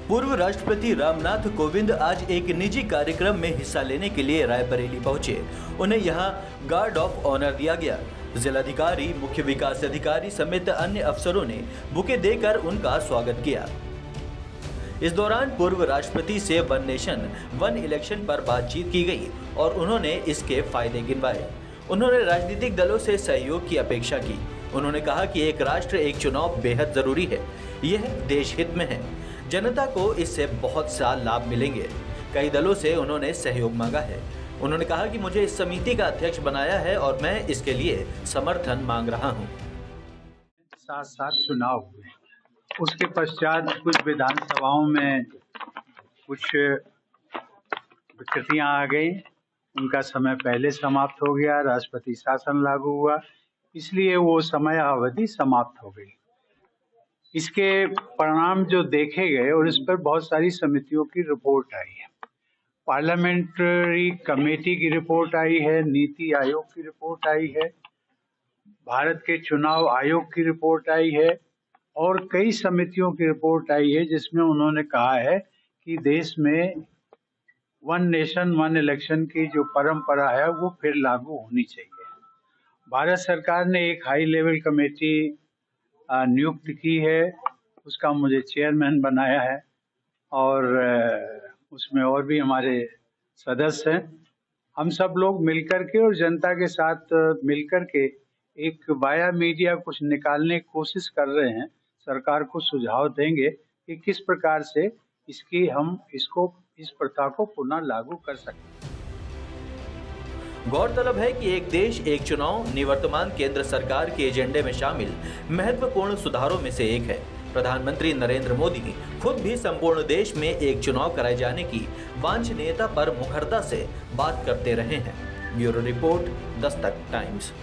पूर्व राष्ट्रपति रामनाथ कोविंद आज एक निजी कार्यक्रम में हिस्सा लेने के लिए रायबरेली पहुंचे। उन्हें यहां गार्ड ऑफ ऑनर दिया गया। जिलाधिकारी, मुख्य विकास अधिकारी समेत अन्य अफसरों ने बुके देकर उनका स्वागत किया। इस दौरान पूर्व राष्ट्रपति से वन नेशन वन इलेक्शन पर बातचीत की गई और उन्होंने इसके फायदे गिनवाए। उन्होंने राजनीतिक दलों से सहयोग की अपेक्षा की। उन्होंने कहा कि एक राष्ट्र एक चुनाव बेहद जरूरी है। यह देश हित में है। जनता को इससे बहुत सा लाभ मिलेंगे। कई दलों से उन्होंने सहयोग मांगा है। उन्होंने कहा कि मुझे इस समिति का अध्यक्ष बनाया है और मैं इसके लिए समर्थन मांग रहा हूं। साथ साथ चुनाव हुए, उसके पश्चात कुछ विधानसभाओं में कुछ विकृतियां आ गई, उनका समय पहले समाप्त हो गया, राष्ट्रपति शासन लागू हुआ, इसलिए वो समय अवधि समाप्त हो गई। इसके परिणाम जो देखे गए और इस पर बहुत सारी समितियों की रिपोर्ट आई है। पार्लियामेंट्री कमेटी की रिपोर्ट आई है, नीति आयोग की रिपोर्ट आई है, भारत के चुनाव आयोग की रिपोर्ट आई है और कई समितियों की रिपोर्ट आई है, जिसमें उन्होंने कहा है कि देश में वन नेशन वन इलेक्शन की जो परंपरा है वो फिर लागू होनी चाहिए। भारत सरकार ने एक हाई लेवल कमेटी नियुक्त की है, उसका मुझे चेयरमैन बनाया है और उसमें और भी हमारे सदस्य हैं। हम सब लोग मिलकर के और जनता के साथ मिलकर के एक वाया मीडिया कुछ निकालने की कोशिश कर रहे हैं। सरकार को सुझाव देंगे कि किस प्रकार से इस प्रथा को पुनः लागू कर सकते हैं। गौरतलब है कि एक देश एक चुनाव निवर्तमान केंद्र सरकार के एजेंडे में शामिल महत्वपूर्ण सुधारों में से एक है। प्रधानमंत्री नरेंद्र मोदी खुद भी संपूर्ण देश में एक चुनाव कराए जाने की वांछनीयता पर मुखरता से बात करते रहे हैं। Bureau report, Dastak times.